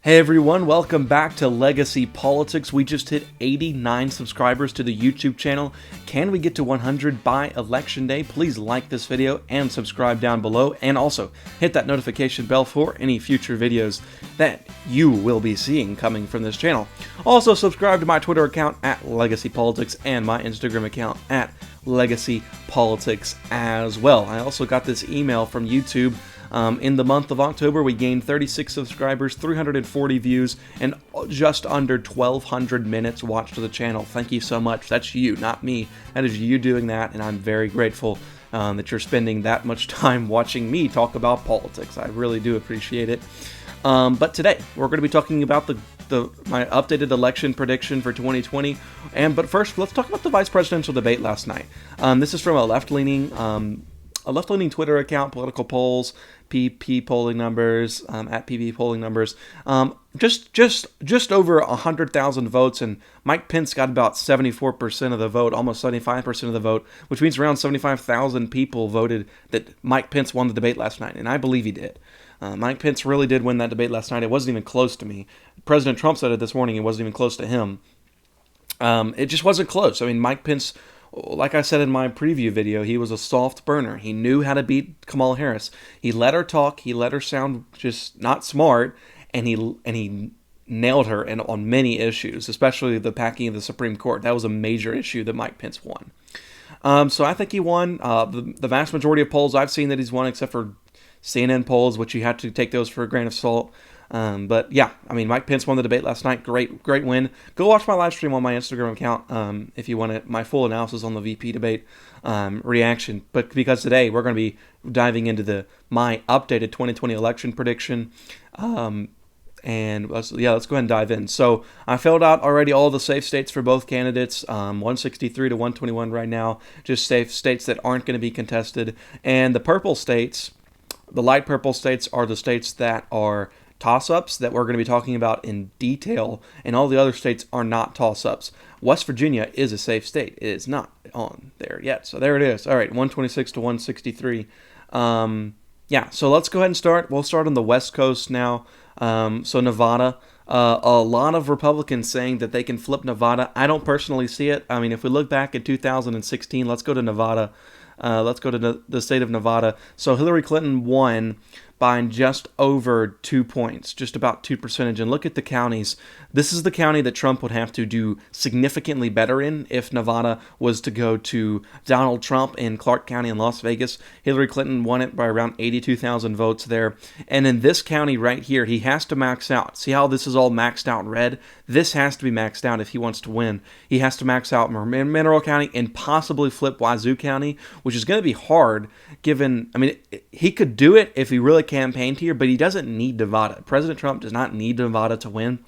Hey everyone, welcome back to Legacy Politics. We just hit 89 subscribers to the YouTube channel. Can we get to 100 by Election Day? Please like this video and subscribe down below, and also hit that notification bell for any future videos that you will be seeing coming from this channel. Also subscribe to my Twitter account at Legacy Politics and my Instagram account at Legacy Politics as well. I also got this email from YouTube. In the month of October, we gained 36 subscribers, 340 views, and just under 1,200 minutes watched to the channel. Thank you so much. That's you, not me. That is you doing that, and I'm very grateful that you're spending that much time watching me talk about politics. I really do appreciate it. But today, we're going to be talking about my updated election prediction for 2020. But first, let's talk about the vice presidential debate last night. This is from a left-leaning Twitter account, Political Polls, PP polling numbers, at PP polling numbers. Just over 100,000 votes, and Mike Pence got about 74% of the vote, almost 75% of the vote, which means around 75,000 people voted that Mike Pence won the debate last night, and I believe he did. Mike Pence really did win that debate last night. It wasn't even close to me. President Trump said it this morning. It wasn't even close to him. It just wasn't close. I mean, Mike Pence, like I said in my preview video, he was a soft burner. He knew how to beat Kamala Harris. He let her talk. He let her sound just not smart, and he nailed her on many issues, especially the packing of the Supreme Court. That was a major issue that Mike Pence won. So I think he won. The vast majority of polls I've seen that he's won, except for CNN polls, which you have to take those for a grain of salt. But yeah, I mean, Mike Pence won the debate last night. Great win. Go watch my live stream on my Instagram account if you want my full analysis on the VP debate reaction. But because today we're going to be diving into my updated 2020 election prediction. And let's go ahead and dive in. So I filled out already all the safe states for both candidates, 163 to 121 right now, just safe states that aren't going to be contested. And the purple states, the light purple states, are the states that are toss-ups that we're going to be talking about in detail, and all the other states are not toss-ups. West Virginia is a safe state. It is not on there yet. So there it is. All right, 126 to 163. Yeah, so let's go ahead and start. We'll start on the West Coast now. So Nevada, a lot of Republicans saying that they can flip Nevada. I don't personally see it. I mean, if we look back at 2016, let's go to Nevada. Let's go to the state of Nevada. So Hillary Clinton won by just over 2 points, just about 2%. And look at the counties. This is the county that Trump would have to do significantly better in if Nevada was to go to Donald Trump in Clark County in Las Vegas. Hillary Clinton won it by around 82,000 votes there. And in this county right here, he has to max out. See how this is all maxed out red? This has to be maxed out if he wants to win. He has to max out Mineral County and possibly flip Wazoo County, which is going to be hard given, I mean, he could do it if he really campaigned here, but he doesn't need Nevada. President Trump does not need Nevada to win,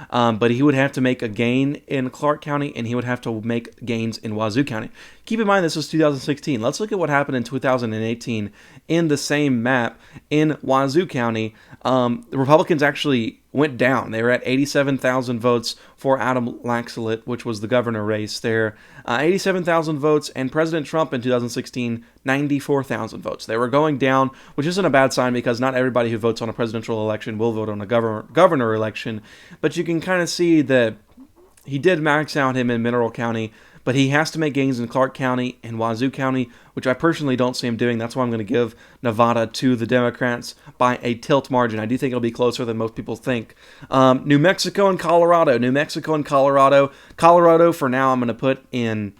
but he would have to make a gain in Clark County, and he would have to make gains in Wazoo County. Keep in mind, this was 2016. Let's look at what happened in 2018 in the same map in Wazoo County. The Republicans actually went down. They were at 87,000 votes for Adam Laxalt, which was the governor race there. 87,000 votes, and President Trump in 2016, 94,000 votes. They were going down, which isn't a bad sign because not everybody who votes on a presidential election will vote on a governor election. But you can kind of see that he did max out him in Mineral County, but he has to make gains in Clark County and Wazoo County, which I personally don't see him doing. That's why I'm going to give Nevada to the Democrats by a tilt margin. I do think it'll be closer than most people think. New Mexico and Colorado. Colorado, for now, I'm going to put in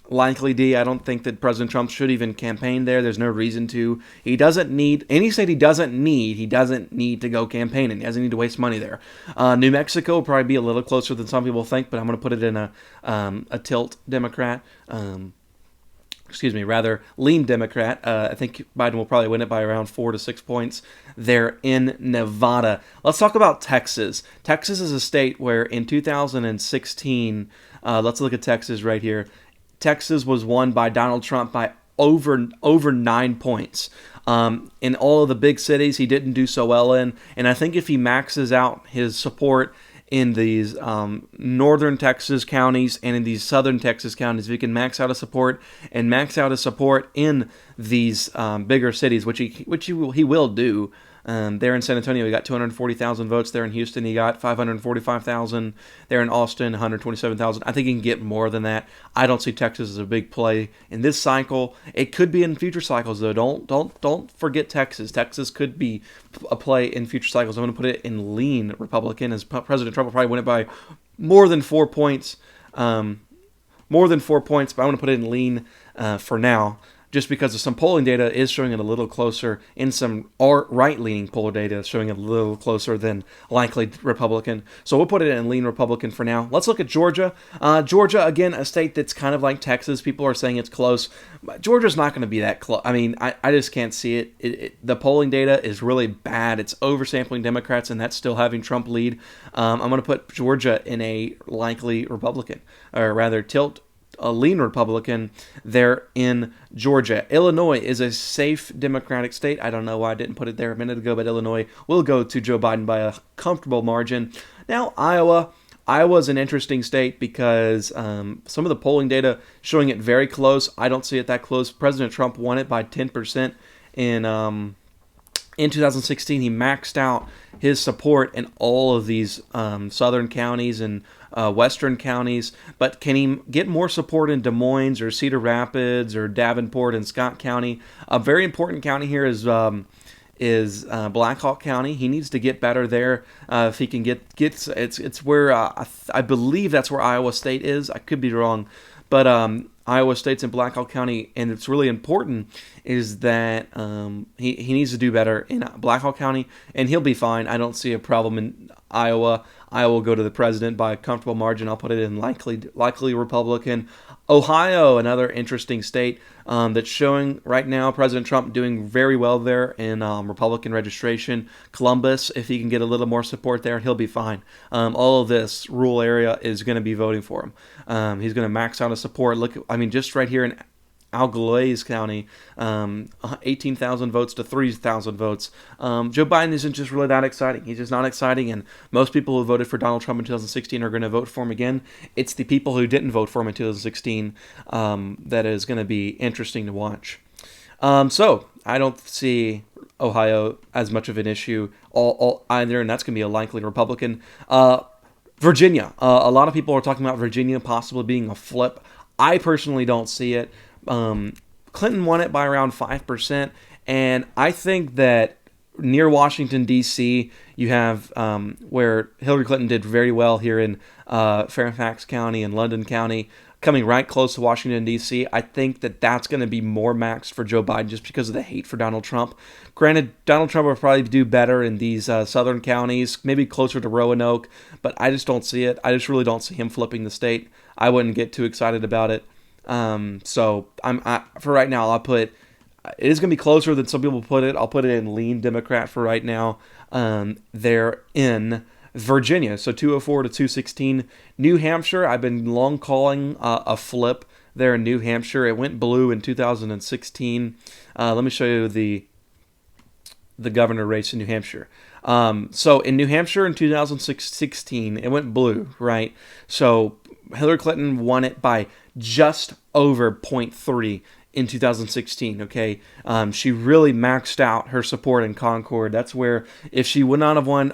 likely D. I don't think that President Trump should even campaign there. There's no reason to. He doesn't need, any state he doesn't need to go campaigning. He doesn't need to waste money there. New Mexico will probably be a little closer than some people think, but I'm going to put it in a tilt Democrat. Lean Democrat. I think Biden will probably win it by around 4 to 6 points there in Nevada. Let's talk about Texas. Texas is a state where in 2016, let's look at Texas right here. Texas was won by Donald Trump by over 9 points. In all of the big cities, he didn't do so well in, and I think if he maxes out his support in these northern Texas counties and in these southern Texas counties, if he can max out his support in these bigger cities, which he will do, There in San Antonio, he got 240,000 votes. There in Houston, he got 545,000. There in Austin, 127,000. I think he can get more than that. I don't see Texas as a big play in this cycle. It could be in future cycles, though. Don't forget Texas. Texas could be a play in future cycles. I'm going to put it in lean Republican, as President Trump will probably win it by more than 4 points. More than 4 points, but I want to put it in lean for now, just because of some polling data is showing it a little closer, in some right-leaning poll data showing it a little closer than likely Republican. So we'll put it in lean Republican for now. Let's look at Georgia. Georgia, again, a state that's kind of like Texas. People are saying it's close. But Georgia's not going to be that close. I mean, I just can't see it. The polling data is really bad. It's oversampling Democrats, and that's still having Trump lead. I'm going to put Georgia in a likely Republican, or rather tilt a lean Republican there in Georgia. Illinois is a safe Democratic state. I don't know why I didn't put it there a minute ago, but Illinois will go to Joe Biden by a comfortable margin. Now, Iowa's an interesting state because some of the polling data showing it very close. I don't see it that close. President Trump won it by 10% in 2016. He maxed out his support in all of these southern counties and western counties, but can he get more support in Des Moines or Cedar Rapids or Davenport and Scott County? A very important county here is Black Hawk County. He needs to get better there. If he can get it's where I believe that's where Iowa State is. I could be wrong, but Iowa State's in Black Hawk County, and it's really important is that he needs to do better in Black Hawk County, and he'll be fine. I don't see a problem in Iowa. Iowa will go to the president by a comfortable margin. I'll put it in likely Republican. Ohio, another interesting state that's showing right now President Trump doing very well there in Republican registration. Columbus, if he can get a little more support there, he'll be fine. All of this rural area is going to be voting for him. He's going to max out his support. Just right here in Algalaiz County, 18,000 votes to 3,000 votes. Joe Biden isn't just really that exciting. He's just not exciting, and most people who voted for Donald Trump in 2016 are going to vote for him again. It's the people who didn't vote for him in 2016 that is going to be interesting to watch. So I don't see Ohio as much of an issue either, and that's going to be a likely Republican. Virginia. A lot of people are talking about Virginia possibly being a flip. I personally don't see it. Clinton won it by around 5%, and I think that near Washington, D.C., you have where Hillary Clinton did very well here in Fairfax County and London County, coming right close to Washington, D.C. I think that that's going to be more maxed for Joe Biden just because of the hate for Donald Trump. Granted, Donald Trump will probably do better in these southern counties, maybe closer to Roanoke, but I just don't see it. I just really don't see him flipping the state. I wouldn't get too excited about it. So for right now, I'll put it is going to be closer than some people put it. I'll put it in lean Democrat for right now. They're in Virginia, so 204 to 216. New Hampshire, I've been long calling a flip there in New Hampshire. It went blue in 2016. Let me show you the governor race in New Hampshire. So in New Hampshire in 2016, it went blue, right? So Hillary Clinton won it by just over 0.3 in 2016, okay? She really maxed out her support in Concord. That's where, if she would not have won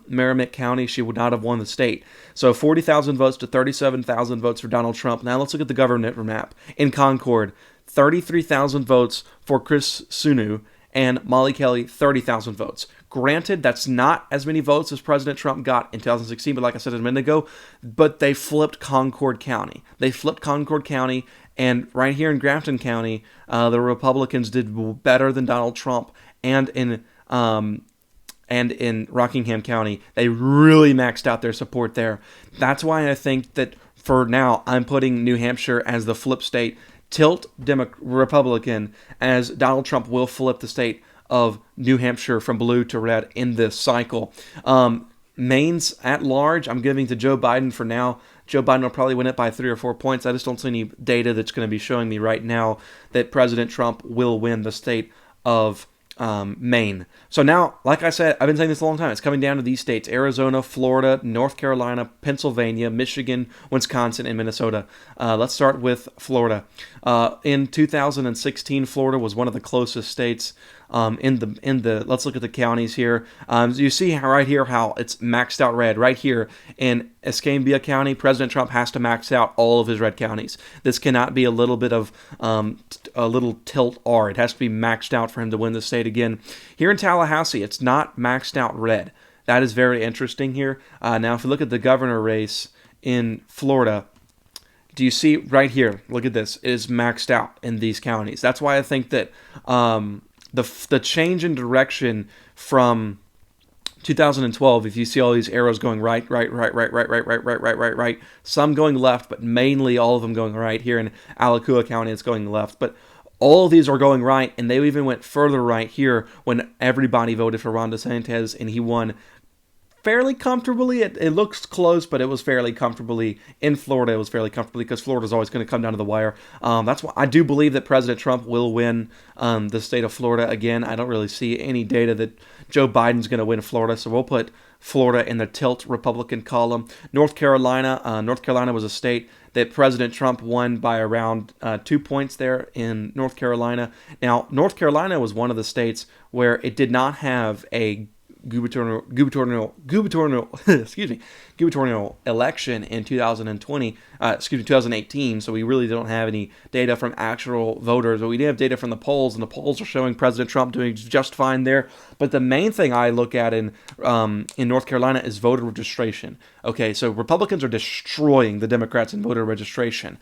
Merrimack County, she would not have won the state. So 40,000 votes to 37,000 votes for Donald Trump. Now let's look at the governor map. In Concord, 33,000 votes for Chris Sununu, and Molly Kelly, 30,000 votes. Granted, that's not as many votes as President Trump got in 2016, but like I said a minute ago, but they flipped Concord County. And right here in Grafton County, the Republicans did better than Donald Trump, and in Rockingham County, they really maxed out their support there. That's why I think that for now, I'm putting New Hampshire as the flip state. Tilt Republican, as Donald Trump will flip the state of New Hampshire from blue to red in this cycle. Maine's at large, I'm giving to Joe Biden for now. Joe Biden will probably win it by 3 or 4 points. I just don't see any data that's going to be showing me right now that President Trump will win the state of Maine. So now, like I said, I've been saying this a long time. It's coming down to these states: Arizona, Florida, North Carolina, Pennsylvania, Michigan, Wisconsin, and Minnesota. Let's start with Florida. In 2016, Florida was one of the closest states. let's look at the counties here. You see how right here how it's maxed out red right here in Escambia County. President Trump has to max out all of his red counties. This cannot be a little bit of a little tilt R. It has to be maxed out for him to win the state again. Here in Tallahassee, it's not maxed out red. That is very interesting here. Now, if you look at the governor race in Florida, do you see right here? Look at this. It is maxed out in these counties. That's why I think that the change in direction from 2012, if you see all these arrows going right, some going left, but mainly all of them going right. Here in Alachua County, it's going left, but all of these are going right, and they even went further right here when everybody voted for Ron DeSantis, and he won fairly comfortably. It looks close, but it was fairly comfortably. In Florida, it was fairly comfortably because Florida's always going to come down to the wire. That's why I do believe that President Trump will win the state of Florida again. I don't really see any data that Joe Biden's going to win Florida, so we'll put Florida in the tilt Republican column. North Carolina was a state that President Trump won by around 2 points there in North Carolina. Now, North Carolina was one of the states where it did not have a gubernatorial election in 2018. So we really don't have any data from actual voters, but we do have data from the polls, and the polls are showing President Trump doing just fine there. But the main thing I look at in North Carolina is voter registration. Okay, so Republicans are destroying the Democrats in voter registration,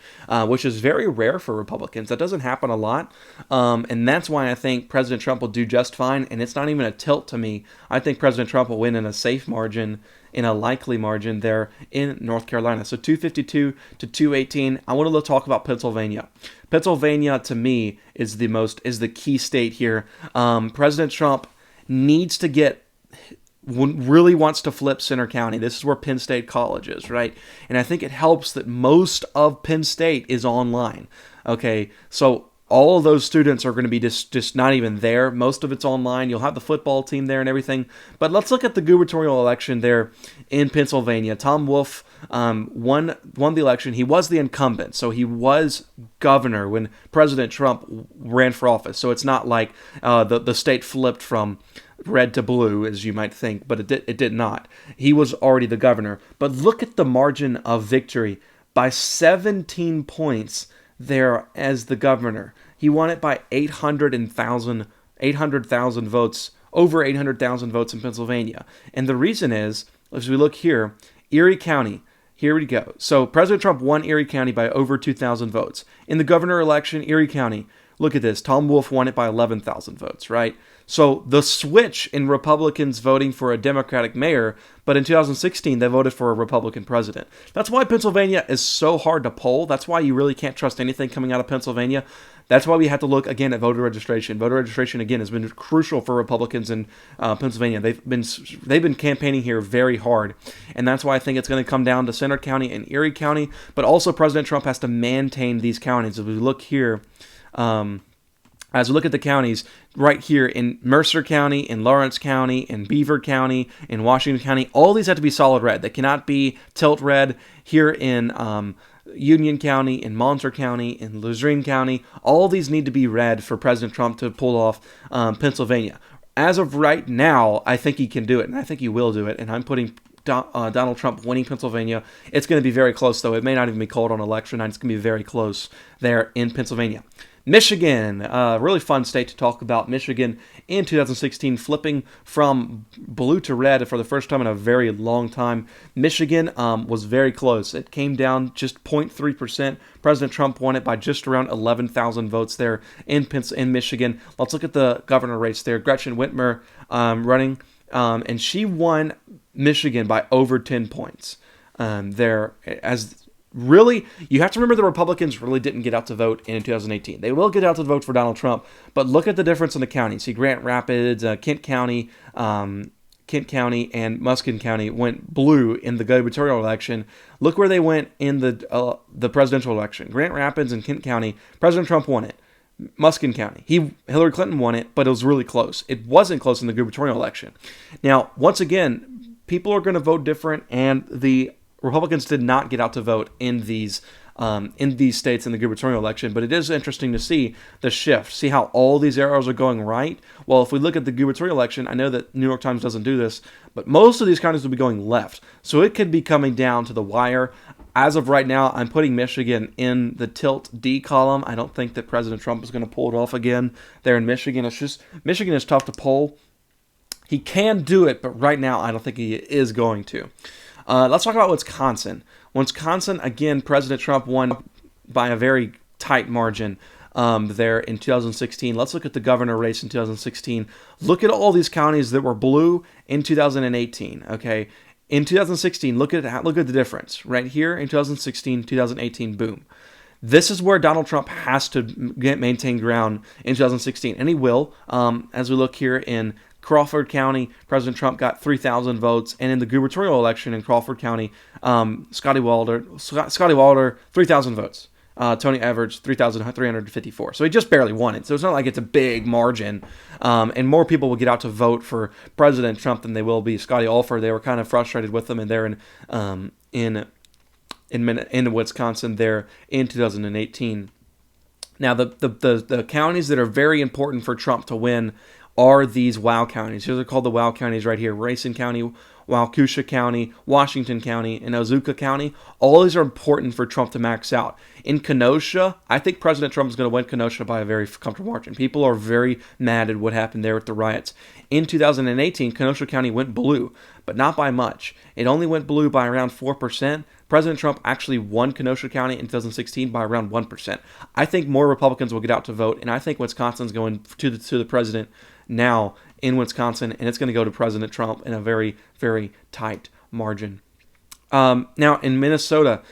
which is very rare for Republicans. That doesn't happen a lot, and that's why I think President Trump will do just fine. And it's not even a tilt to me. I think President Trump will win in a safe margin, in a likely margin there in North Carolina. So 252 to 218. I want to talk about Pennsylvania. Pennsylvania, to me, is the key state here. President Trump needs to really wants to flip Center County. This is where Penn State College is, right? And I think it helps that most of Penn State is online. Okay, so all of those students are going to be just not even there. Most of it's online. You'll have the football team there and everything. But let's look at the gubernatorial election there in Pennsylvania. Tom Wolf won the election. He was the incumbent, so he was governor when President Trump ran for office. So it's not like the state flipped from red to blue, as you might think, but it did not. He was already the governor. But look at the margin of victory by 17 points there as the governor. He won it by 800,000 votes, over 800,000 votes in Pennsylvania. And the reason is, as we look here, Erie County, here we go. So President Trump won Erie County by over 2,000 votes. In the governor election, Erie County, look at this. Tom Wolf won it by 11,000 votes, right? So the switch in Republicans voting for a Democratic mayor, but in 2016, they voted for a Republican president. That's why Pennsylvania is so hard to poll. That's why you really can't trust anything coming out of Pennsylvania. That's why we have to look again at voter registration. Voter registration, again, has been crucial for Republicans in Pennsylvania. They've been campaigning here very hard, and that's why I think it's going to come down to Center County and Erie County, but also President Trump has to maintain these counties. As we look here, as we look at the counties right here in Mercer County, in Lawrence County, in Beaver County, in Washington County, all these have to be solid red. They cannot be tilt red. Here in Union County, in Monson County, in Luzerne County, all these need to be red for President Trump to pull off Pennsylvania. As of right now, I think he can do it, and I think he will do it, and I'm putting Donald Trump winning Pennsylvania. It's going to be very close, though. It may not even be called on election night. It's going to be very close there in Pennsylvania. Michigan, really fun state to talk about. Michigan in 2016 flipping from blue to red for the first time in a very long time. Michigan was very close. It came down just 0.3%. President Trump won it by just around 11,000 votes there in Michigan. Let's look at the governor race there. Gretchen Whitmer running, and she won Michigan by over 10 points there. As really, you have to remember the Republicans really didn't get out to vote in 2018. They will get out to vote for Donald Trump, but look at the difference in the counties. See, Grand Rapids, Kent County, and Muskin County went blue in the gubernatorial election. Look where they went in the presidential election. Grand Rapids and Kent County, President Trump won it. Muskin County, Hillary Clinton won it, but it was really close. It wasn't close in the gubernatorial election. Now, once again, people are going to vote different, and the Republicans did not get out to vote in these in these states in the gubernatorial election. But it is interesting to see the shift, see how all these arrows are going right. Well, if we look at the gubernatorial election, I know that New York Times doesn't do this, but most of these counties will be going left. So it could be coming down to the wire. As of right now, I'm putting Michigan in the tilt D column. I don't think that President Trump is going to pull it off again there in Michigan. It's just, Michigan is tough to poll. He can do it, but right now I don't think he is going to. Let's talk about Wisconsin. Wisconsin, again, President Trump won by a very tight margin there in 2016. Let's look at the governor race in 2016. Look at all these counties that were blue in 2018, okay? In 2016, look at the difference. Right here in 2016, 2018, boom. This is where Donald Trump has to maintain ground in 2016, and he will. As we look here in Crawford County, President Trump got 3,000 votes, and in the gubernatorial election in Crawford County, Scotty Wilder, 3,000 votes. Tony Evers, 3,354. So he just barely won it. So it's not like it's a big margin. And more people will get out to vote for President Trump than they will be Scotty Olfer. They were kind of frustrated with him, and they're in Wisconsin there in 2018. Now, the counties that are very important for Trump to win are these WOW counties. These are called the WOW counties right here. Racine County, Waukesha County, Washington County, and Ozuka County. All these are important for Trump to max out. In Kenosha, I think President Trump is going to win Kenosha by a very comfortable margin. People are very mad at what happened there with the riots. In 2018, Kenosha County went blue, but not by much. It only went blue by around 4%. President Trump actually won Kenosha County in 2016 by around 1%. I think more Republicans will get out to vote, and I think Wisconsin's going to the president now in Wisconsin, and it's going to go to President Trump in a very, very tight margin. Now, in Minnesota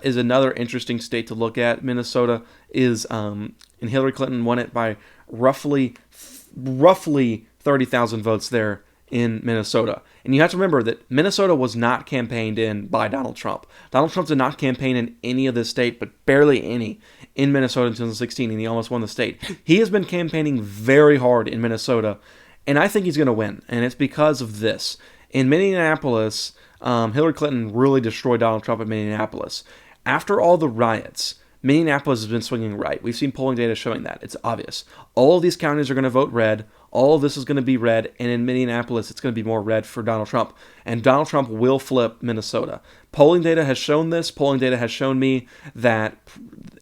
is another interesting state to look at. Minnesota is, and Hillary Clinton won it by roughly 30,000 votes there in Minnesota. And you have to remember that Minnesota was not campaigned in by Donald Trump. Donald Trump did not campaign in any of this state, but barely any, in Minnesota in 2016, and he almost won the state. He has been campaigning very hard in Minnesota, and I think he's going to win, and it's because of this. In Minneapolis, Hillary Clinton really destroyed Donald Trump in Minneapolis. After all the riots, Minneapolis has been swinging right. We've seen polling data showing that. It's obvious. All of these counties are going to vote red. All of this is going to be red. And in Minneapolis, it's going to be more red for Donald Trump. And Donald Trump will flip Minnesota. Polling data has shown this. Polling data has shown me that,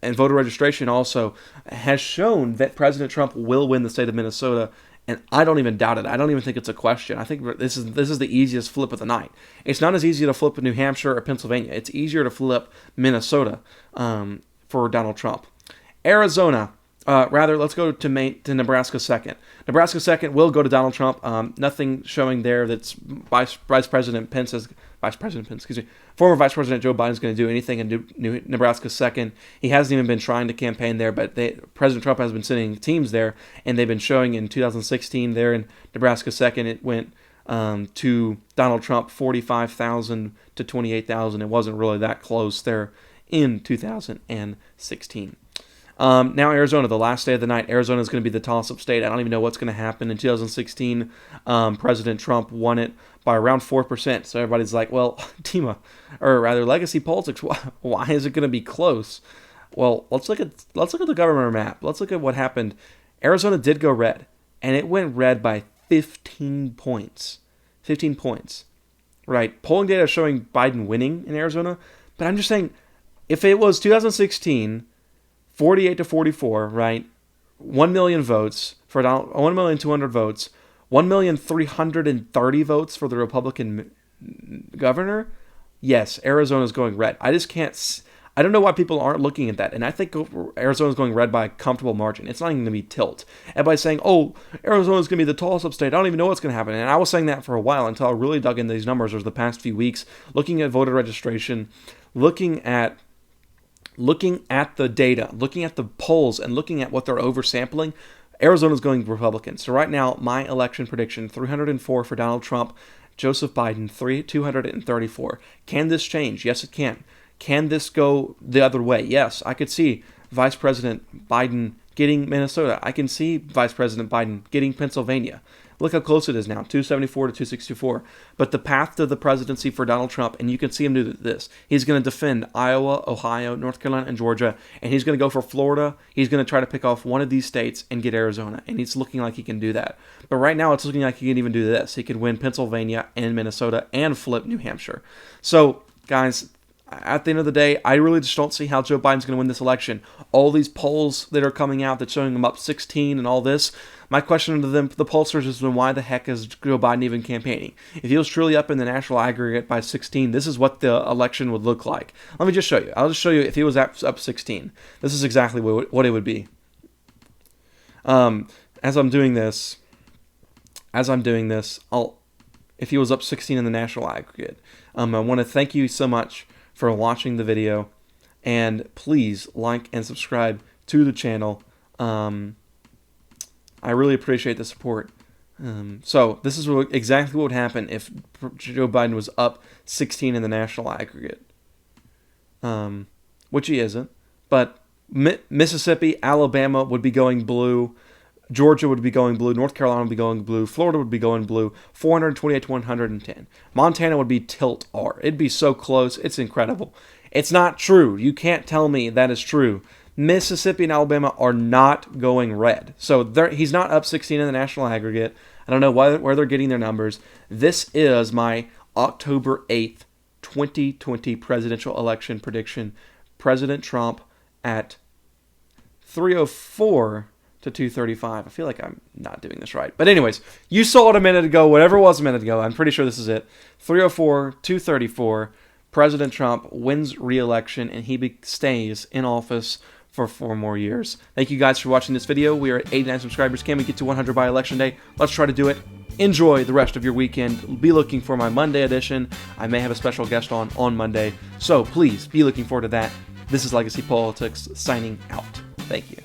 and voter registration also has shown that President Trump will win the state of Minnesota. And I don't even doubt it. I don't even think it's a question. I think this is the easiest flip of the night. It's not as easy to flip New Hampshire or Pennsylvania. It's easier to flip Minnesota for Donald Trump. Arizona, let's go to Nebraska second. Nebraska second will go to Donald Trump. Nothing showing there that's former Vice President Joe Biden is going to do anything in Nebraska second. He hasn't even been trying to campaign there, but President Trump has been sending teams there, and they've been showing in 2016 there in Nebraska second. It went to Donald Trump 45,000 to 28,000. It wasn't really that close there in 2016. Now Arizona, the last day of the night. Arizona is going to be the toss-up state. I don't even know what's going to happen. In 2016, President Trump won it by around 4%. So everybody's like, well, legacy politics, why is it going to be close? Well, let's look at the government map. Let's look at what happened. Arizona did go red, and it went red by 15 points. 15 points. Right. Polling data showing Biden winning in Arizona, but I'm just saying, if it was 2016, 48 to 44, right? 1 million votes for 1,200,000 votes, 1,330,000 votes for the Republican governor. Yes, Arizona's going red. I just can't. I don't know why people aren't looking at that. And I think Arizona's going red by a comfortable margin. It's not even going to be tilt. Everybody's saying, oh, Arizona's going to be the toss-up state. I don't even know what's going to happen. And I was saying that for a while until I really dug into these numbers over the past few weeks, looking at voter registration, looking at the data, looking at the polls, and looking at what they're oversampling. Arizona's going Republican. So right now, my election prediction, 304 for Donald Trump, Joseph Biden, 234. Can this change? Yes, it can. Can this go the other way? Yes, I could see Vice President Biden getting Minnesota. I can see Vice President Biden getting Pennsylvania. Look how close it is now, 274 to 264. But the path to the presidency for Donald Trump, and you can see him do this. He's going to defend Iowa, Ohio, North Carolina, and Georgia, and he's going to go for Florida. He's going to try to pick off one of these states and get Arizona, and it's looking like he can do that. But right now, it's looking like he can even do this. He could win Pennsylvania and Minnesota and flip New Hampshire. So, guys, at the end of the day, I really just don't see how Joe Biden's going to win this election. All these polls that are coming out that's showing him up 16 and all this, my question to them, the pollsters, is then why the heck is Joe Biden even campaigning? If he was truly up in the national aggregate by 16, this is what the election would look like. Let me just show you. I'll just show you if he was up 16. This is exactly what it would be. As I'm doing this, if he was up 16 in the national aggregate, I want to thank you so much for watching the video, and please like and subscribe to the channel. I really appreciate the support. So this is exactly what would happen if Joe Biden was up 16 in the national aggregate, which he isn't. But Mississippi, Alabama would be going blue. Georgia would be going blue. North Carolina would be going blue. Florida would be going blue. 428 to 110. Montana would be tilt R. It'd be so close. It's incredible. It's not true. You can't tell me that is true. Mississippi and Alabama are not going red. So he's not up 16 in the national aggregate. I don't know where they're getting their numbers. This is my October 8th, 2020 presidential election prediction. President Trump at 304 to 235. I feel like I'm not doing this right. But anyways, you saw it a minute ago, whatever it was a minute ago. I'm pretty sure this is it. 304, 234. President Trump wins re-election, and he stays in office for 4 more years. Thank you guys for watching this video. We are at 89 subscribers. Can we get to 100 by election day? Let's try to do it. Enjoy the rest of your weekend. Be looking for my Monday edition. I may have a special guest on Monday. So please be looking forward to that. This is Legacy Politics signing out. Thank you.